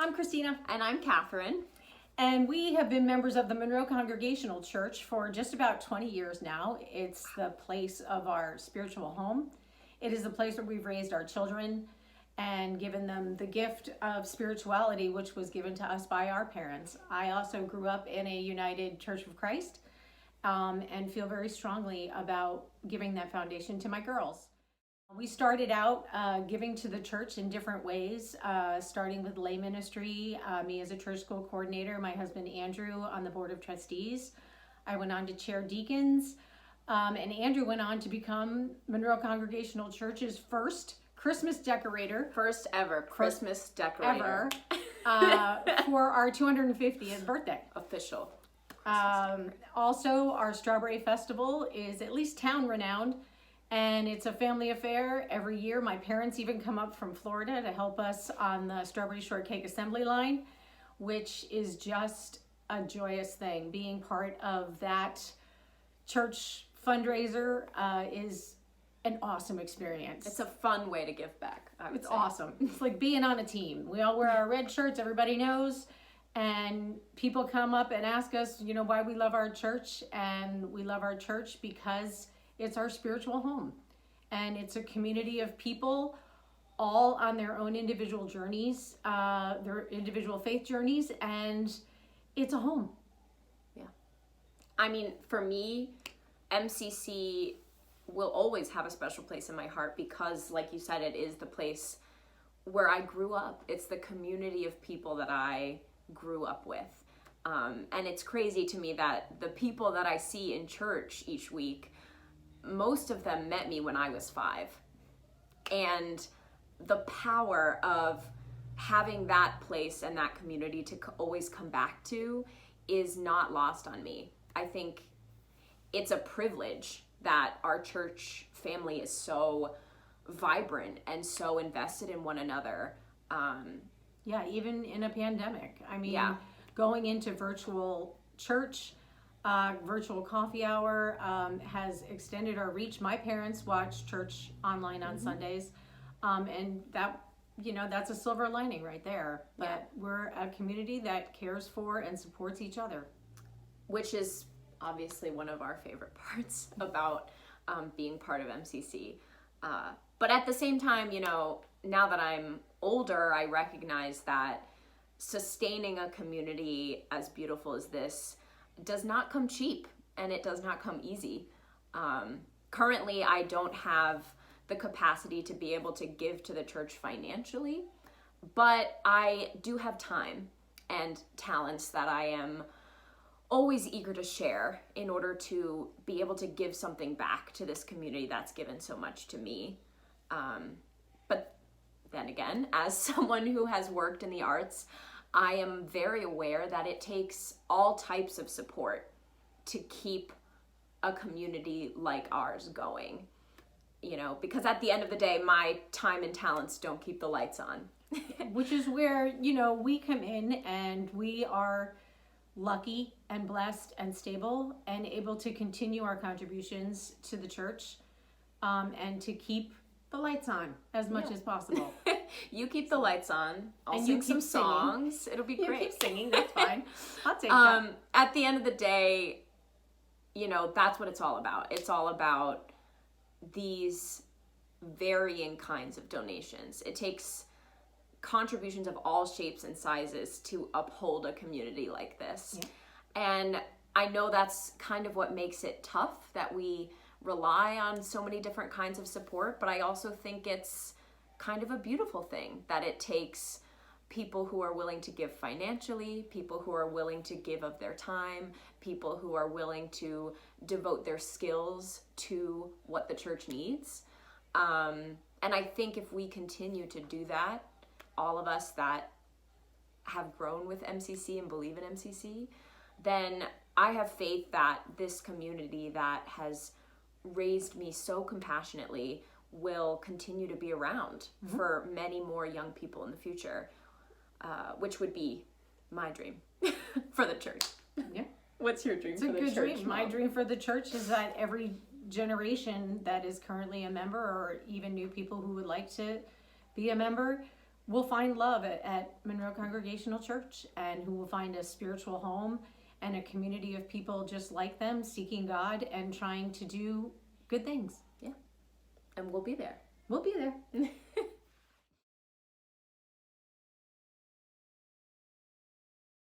I'm Kristina. And I'm Katherine. And we have been members of the Monroe Congregational Church for just about 20 years now. It's the place of our spiritual home. It is the place where we've raised our children and given them the gift of spirituality, which was given to us by our parents. I also grew up in a United Church of Christ and feel very strongly about giving that foundation to my girls. We started out giving to the church in different ways, starting with lay ministry, me as a church school coordinator, my husband Andrew on the board of trustees. I went on to chair deacons, and Andrew went on to become Monroe Congregational Church's first Christmas decorator. First ever Christmas decorator. For our 250th birthday. Official. Also, our Strawberry Festival is at least town renowned. And it's a family affair every year. My parents even come up from Florida to help us on the Strawberry Shortcake Assembly line, which is just a joyous thing. Being part of that church fundraiser is an awesome experience. It's a fun way to give back, I would say. Awesome. It's like being on a team. We all wear our red shirts, everybody knows. And people come up and ask us, why we love our church. And we love our church because it's our spiritual home, and it's a community of people all on their own individual journeys, their individual faith journeys, and it's a home. Yeah. I mean, for me, MCC will always have a special place in my heart because, like you said, it is the place where I grew up. It's the community of people that I grew up with. And it's crazy to me that the people that I see in church each week, most of them met me when I was 5. And the power of having that place and that community to always come back to is not lost on me. I think it's a privilege that our church family is so vibrant and so invested in one another. Yeah, even in a pandemic. I mean, going into virtual church, virtual coffee hour has extended our reach. My parents watch church online on Sundays, and that that's a silver lining right there. But we're a community that cares for and supports each other, which is obviously one of our favorite parts about being part of MCC. But at the same time, now that I'm older, I recognize that sustaining a community as beautiful as this does not come cheap, and it does not come easy. Currently, I don't have the capacity to be able to give to the church financially, but I do have time and talents that I am always eager to share in order to be able to give something back to this community that's given so much to me. But then again, as someone who has worked in the arts, I am very aware that it takes all types of support to keep a community like ours going, because at the end of the day, my time and talents don't keep the lights on. Which is where, we come in, and we are lucky and blessed and stable and able to continue our contributions to the church and to keep the lights on as much as possible. You keep the lights on. I'll sing some songs. It'll be great. You keep singing. That's fine. I'll take that. At the end of the day, that's what it's all about. It's all about these varying kinds of donations. It takes contributions of all shapes and sizes to uphold a community like this. Yeah. And I know that's kind of what makes it tough, that we rely on so many different kinds of support, but I also think it's kind of a beautiful thing that it takes people who are willing to give financially, people who are willing to give of their time, people who are willing to devote their skills to what the church needs. And I think if we continue to do that, all of us that have grown with MCC and believe in MCC, then I have faith that this community that has raised me so compassionately will continue to be around for many more young people in the future, which would be my dream for the church. Yeah. What's your dream for the church? It's a good dream. My dream for the church is that every generation that is currently a member, or even new people who would like to be a member, will find love at Monroe Congregational Church, and who will find a spiritual home and a community of people just like them, seeking God and trying to do good things. Yeah. And we'll be there. We'll be there.